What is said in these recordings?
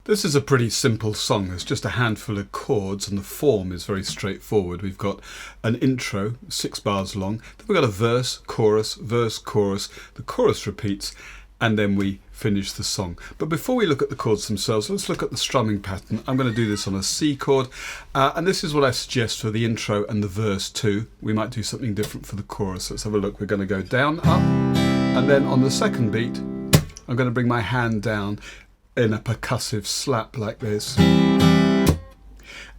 This is a pretty simple song. There's just a handful of chords and the form is very straightforward. We've got an intro, 6 bars long, then we've got a verse, chorus, the chorus repeats, and then we finish the song. But before we look at the chords themselves, let's look at the strumming pattern. I'm going to do this on a C chord, and this is what I suggest for the intro and the verse too. We might do something different for the chorus. Let's have a look. We're going to go down, up, and then on the second beat, I'm going to bring my hand down in a percussive slap like this. And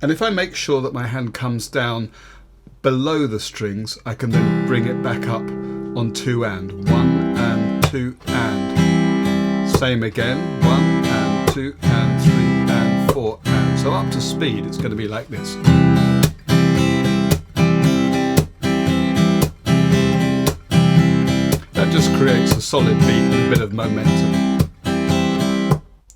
if I make sure that my hand comes down below the strings, I can then bring it back up on 2 and 1 and 2 and. Same again, 1 and 2 and 3 and 4 and. So up to speed it's going to be like this. That just creates a solid beat with a bit of momentum.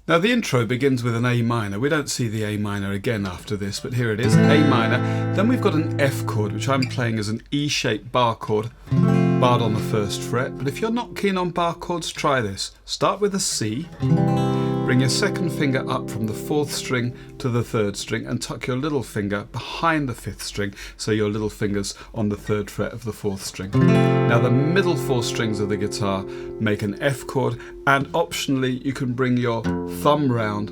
Now the intro begins with an A minor. We don't see the A minor again after this, but here it is, A minor. Then we've got an F chord, which I'm playing as an E-shaped bar chord, barred on the 1st fret. But if you're not keen on bar chords, try this. Start with a C, bring your 2nd finger up from the 4th string to the 3rd string and tuck your little finger behind the 5th string, so your little finger's on the 3rd fret of the 4th string. Now the middle 4 strings of the guitar make an F chord, and optionally you can bring your thumb round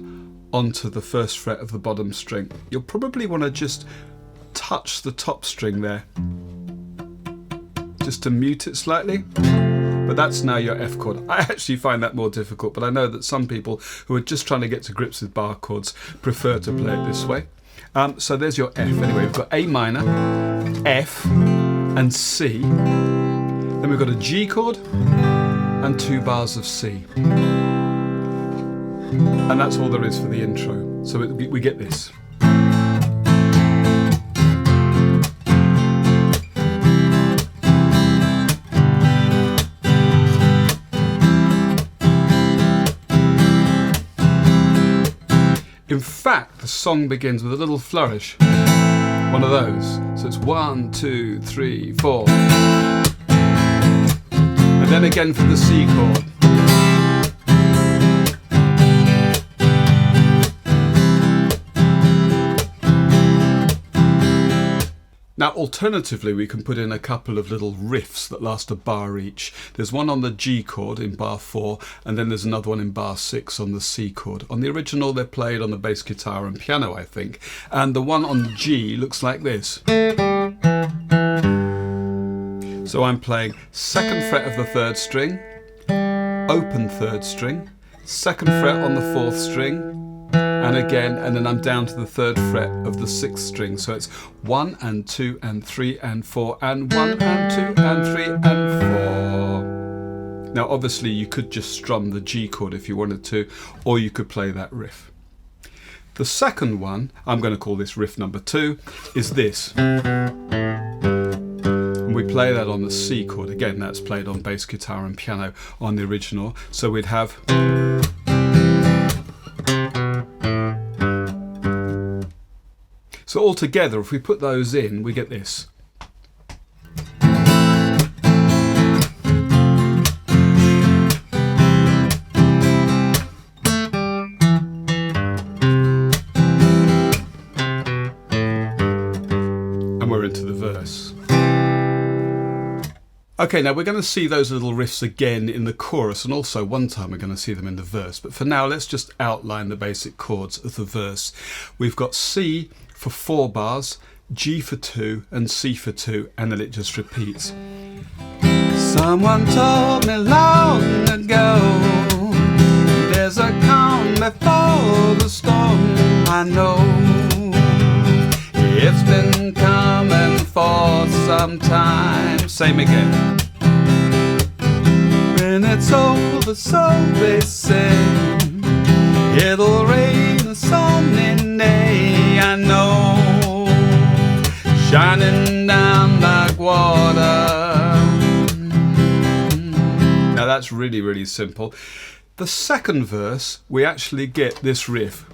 onto the 1st fret of the bottom string. You'll probably want to just touch the top string there, just to mute it slightly. But that's now your F chord. I actually find that more difficult, but I know that some people who are just trying to get to grips with bar chords prefer to play it this way. So there's your F. Anyway, we've got A minor, F, and C. Then we've got a G chord and 2 bars of C. And that's all there is for the intro. So we get this. In fact, the song begins with a little flourish, one of those. So it's 1, 2, 3, 4. And then again for the C chord. Now alternatively we can put in a couple of little riffs that last a bar each. There's one on the G chord in bar 4 and then there's another one in bar 6 on the C chord. On the original they're played on the bass guitar and piano, I think, and the one on the G looks like this. So I'm playing 2nd fret of the 3rd string, open 3rd string, 2nd fret on the 4th string, and again, and then I'm down to the 3rd fret of the 6th string. So it's 1 and 2 and 3 and 4 and 1 and 2 and 3 and 4. Now obviously you could just strum the G chord if you wanted to, or you could play that riff. The second one, I'm going to call this riff number 2, is this. And we play that on the C chord. Again, that's played on bass guitar and piano on the original. So we'd have... So altogether, if we put those in, we get this. And we're into the verse. Okay, now we're going to see those little riffs again in the chorus, and also one time we're going to see them in the verse. But for now, let's just outline the basic chords of the verse. We've got C for 4 bars, G for 2, and C for 2, and then it just repeats. Someone told me long ago, there's a calm before the storm. I know it's been coming for some time. Same again. When it's over, so they say, it'll rain a sunny day. I know, shining down like water. Now that's really, really simple. The second verse, we actually get this riff.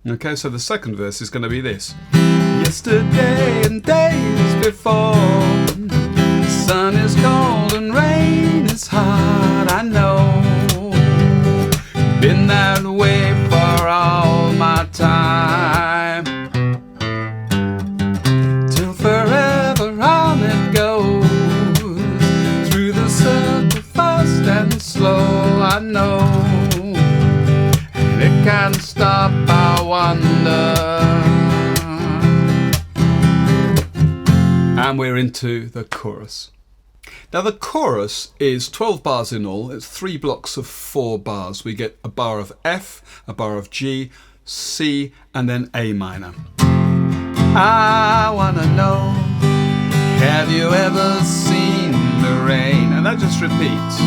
Okay, so the second verse is going to be this. Yesterday and days before, the sun is cold and rain is hard. I know, been I know, and it can't stop our wonder. And we're into the chorus. Now the chorus is 12 bars in all. It's 3 blocks of 4 bars. We get a bar of F, a bar of G, C, and then A minor. I wanna know, have you ever seen the rain? And that just repeats.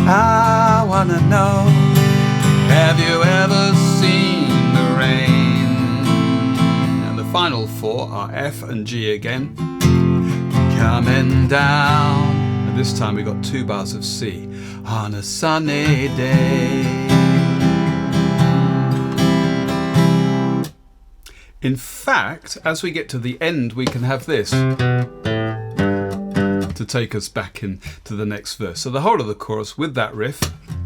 I wanna know, have you ever seen the rain? And the final 4 are F and G again. Coming down, and this time we got 2 bars of C on a sunny day. In fact, as we get to the end, we can have this to take us back into the next verse. So the whole of the chorus with that riff.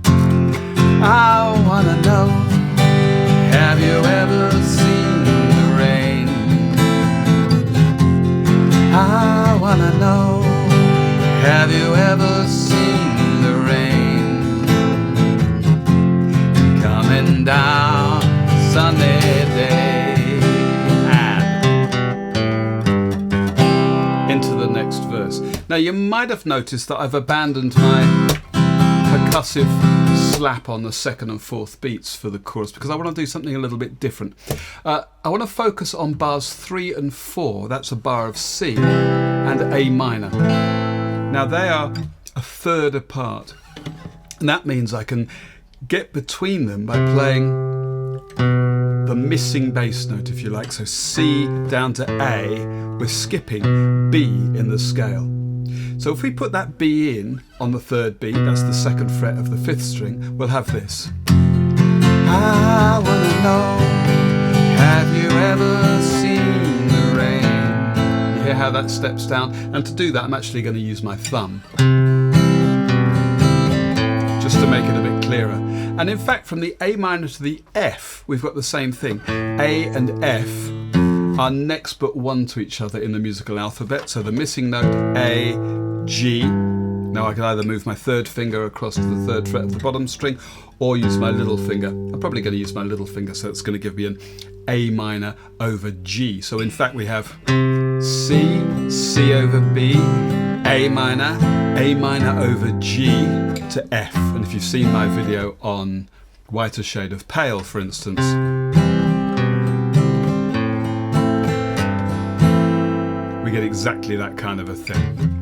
I wanna know, have you ever seen the rain? I wanna know, have you ever seen the rain? Coming down sunny day. And into the next verse. Now you might have noticed that I've abandoned my percussive slap on the 2nd and 4th beats for the chorus because I want to do something a little bit different. I want to focus on bars 3 and 4. That's a bar of C and A minor. Now they are a third apart, and that means I can get between them by playing the missing bass note, if you like. So C down to A, we're skipping B in the scale. So if we put that B in on the 3rd beat, that's the 2nd fret of the 5th string, we'll have this. I wanna know, have you ever seen the rain? You hear how that steps down? And to do that, I'm actually going to use my thumb, just to make it a bit clearer. And in fact, from the A minor to the F, we've got the same thing. A and F are next but 1 to each other in the musical alphabet. So the missing note, A, G. Now I can either move my 3rd finger across to the 3rd fret of the bottom string or use my little finger. I'm probably going to use my little finger, so it's going to give me an A minor over G. So in fact we have C, C over B, A minor over G to F. And if you've seen my video on Whiter Shade of Pale, for instance, we get exactly that kind of a thing.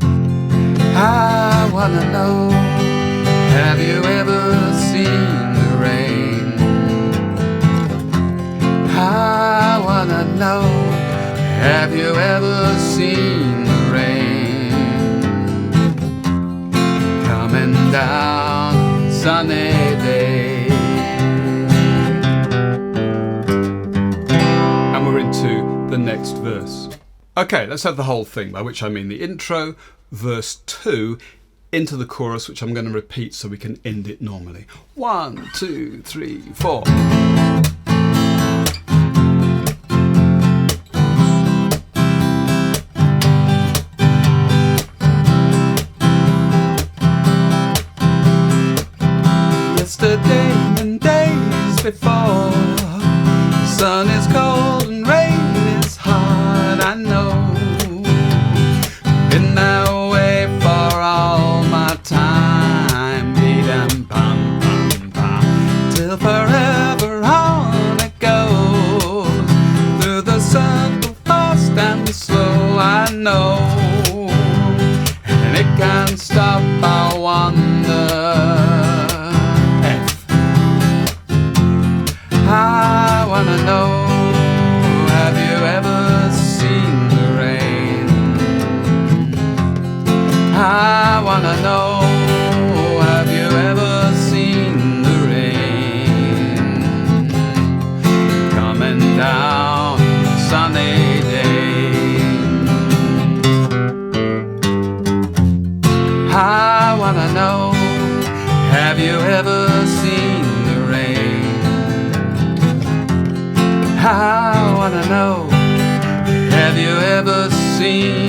I wanna know, have you ever seen the rain? I wanna know, have you ever seen the rain? Coming down sunny day. And we're into the next verse. Okay, let's have the whole thing, by which I mean the intro, verse 2, into the chorus, which I'm going to repeat so we can end it normally. 1, 2, 3, 4. Yesterday and days before, the sun is cold and rain is hard, I know. Been that way for all my time, beat-em, pam, pam, pam, till forever on it goes, through the circle fast and slow, I know, and it can't stop our wonder. I wanna know, have you ever seen the rain? I wanna know, have you ever seen the rain? Coming down sunny day. I wanna know, have you ever seen the rain? I wanna know, have you ever seen